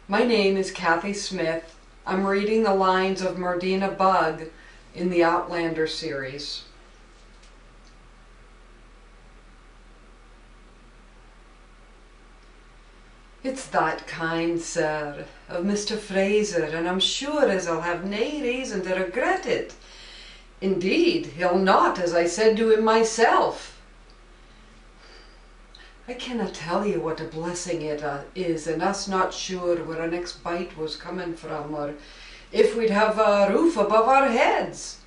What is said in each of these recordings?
My name is Kathy Smith. I'm reading the lines of Murdina Bug in the Outlander series. It's that kind, sir, of Mr. Fraser, and I'm sure as I'll have nae reason to regret it. Indeed, he'll not, as I said to him myself. I cannot tell you what a blessing it is, and us not sure where our next bite was coming from, or if we'd have a roof above our heads.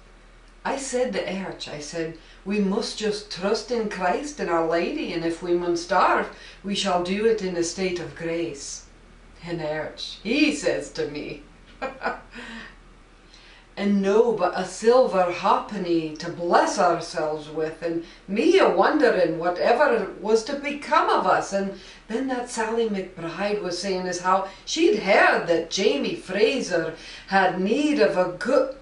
I said to Arch, I said, we must just trust in Christ and Our Lady, and if we mun starve, we shall do it in a state of grace. And Arch, he says to me, and no but a silver halfpenny to bless ourselves with, and me a-wondering whatever was to become of us. And then that Sally McBride was saying as how she'd heard that Jamie Fraser had need of a good...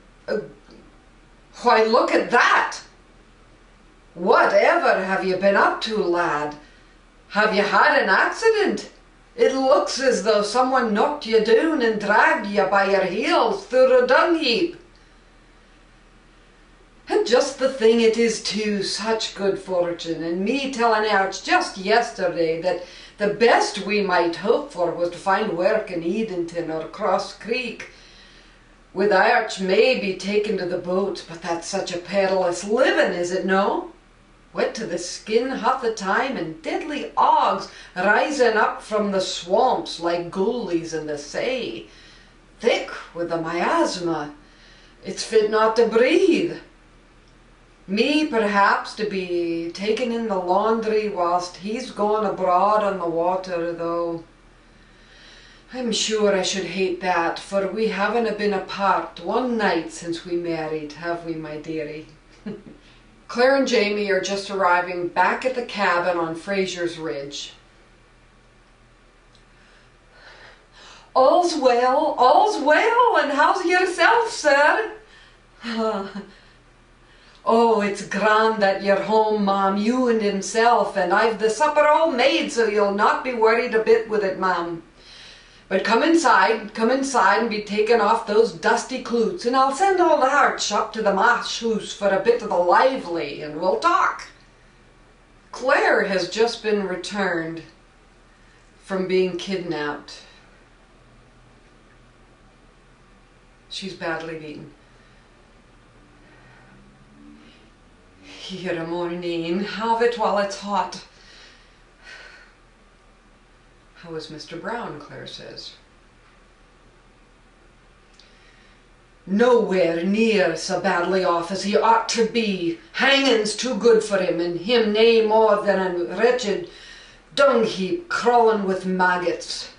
Why, look at that! Whatever have you been up to, lad? Have you had an accident? It looks as though someone knocked you down and dragged you by your heels through a dung heap. And just the thing it is too, such good fortune, and me telling Arch just yesterday that the best we might hope for was to find work in Edenton or Cross Creek, with Arch maybe taken to the boat, but that's such a perilous living, is it no? Wet to the skin half the time, and deadly ogs rising up from the swamps like goalies in the say. Thick with the miasma, it's fit not to breathe. Me, perhaps, to be taken in the laundry whilst he's gone abroad on the water, though I'm sure I should hate that, for we haven't been apart one night since we married, have we, my dearie? Claire and Jamie are just arriving back at the cabin on Fraser's Ridge. All's well, and how's yourself, sir? Oh, it's grand that you're home, ma'am, you and himself, and I've the supper all made, so you'll not be worried a bit with it, ma'am. But come inside and be taking off those dusty cloots, and I'll send old Arch up to the mash house for a bit of the lively, and we'll talk. Claire has just been returned from being kidnapped. She's badly beaten. Here, morning, have it while it's hot. How is Mr. Brown, Claire says. Nowhere near so badly off as he ought to be. Hanging's too good for him, and him nae more than a wretched dung heap crawling with maggots.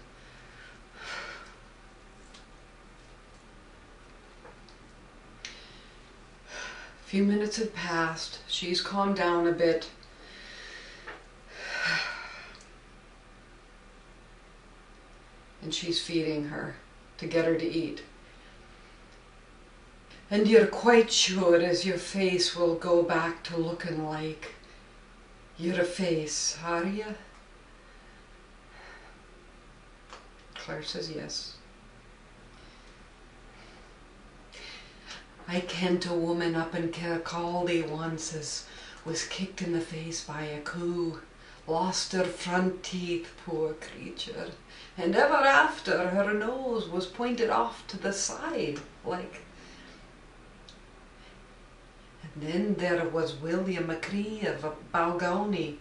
A few minutes have passed. She's calmed down a bit. And she's feeding her to get her to eat. And you're quite sure as your face will go back to looking like your face, are you? Claire says yes. I kent a woman up in Kirkcaldy once as was kicked in the face by a coo, lost her front teeth, poor creature, and ever after her nose was pointed off to the side, like. And then there was William McCree of Balgownie,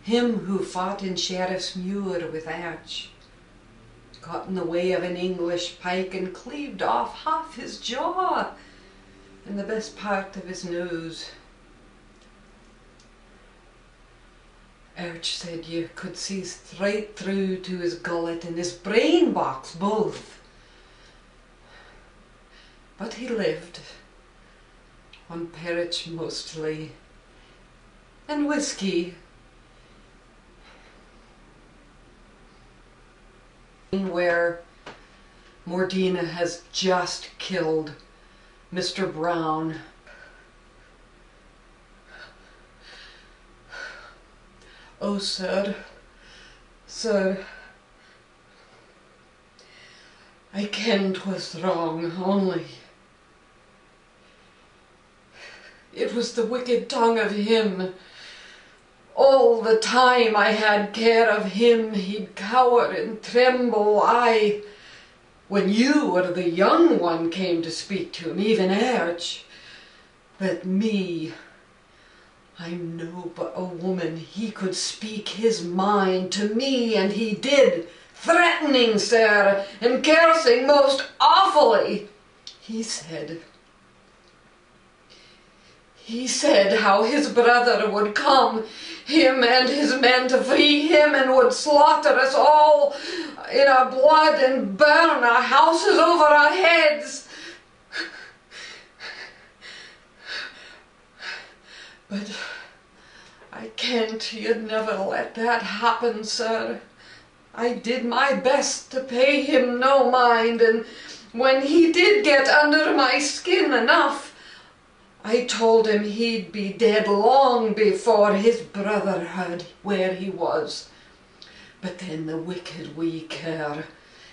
him who fought in Sheriff's Muir with Arch, got in the way of an English pike and cleaved off half his jaw and the best part of his nose. Arch said you could see straight through to his gullet and his brain box both. But he lived on perich mostly, and whiskey. Where Murdina has just killed Mr. Brown. Oh, sir, I kenned 'twas wrong, only it was the wicked tongue of him. All the time I had care of him, he'd cower and tremble, aye, when you or the young one came to speak to him, even Erch. But me, I'm no but a woman, he could speak his mind to me, and he did, threatening, sir, and cursing most awfully. He said how his brother would come, him and his men, to free him, and would slaughter us all in our blood and burn our houses over our heads. But I kenned you'd never let that happen, sir. I did my best to pay him no mind, and when he did get under my skin enough, I told him he'd be dead long before his brother heard where he was. But then the wicked wee cur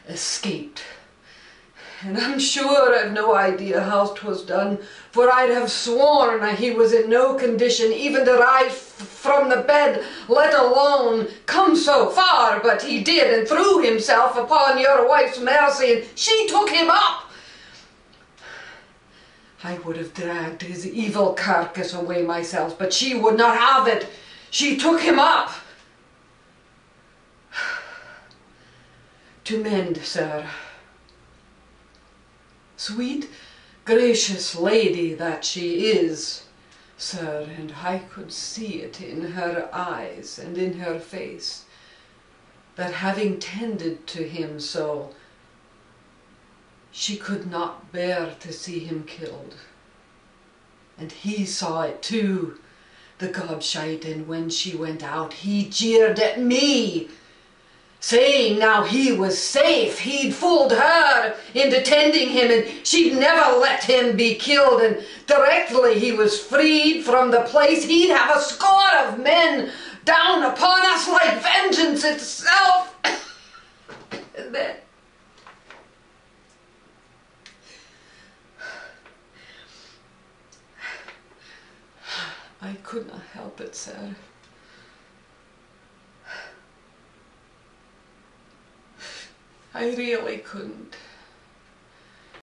escaped, and I'm sure I've no idea how 'twas done, for I'd have sworn that he was in no condition even to rise from the bed, let alone come so far, but he did, and threw himself upon your wife's mercy, and she took him up. I would have dragged his evil carcass away myself, but she would not have it. She took him up. To mend, sir. Sweet, gracious lady that she is, sir, and I could see it in her eyes and in her face, that having tended to him so, she could not bear to see him killed. And he saw it too, the gobshite, and when she went out, he jeered at me, saying now he was safe, he'd fooled her into tending him, and she'd never let him be killed, and directly he was freed from the place, he'd have a score of men down upon us like vengeance itself. And then I could not help it, sir. I really couldn't.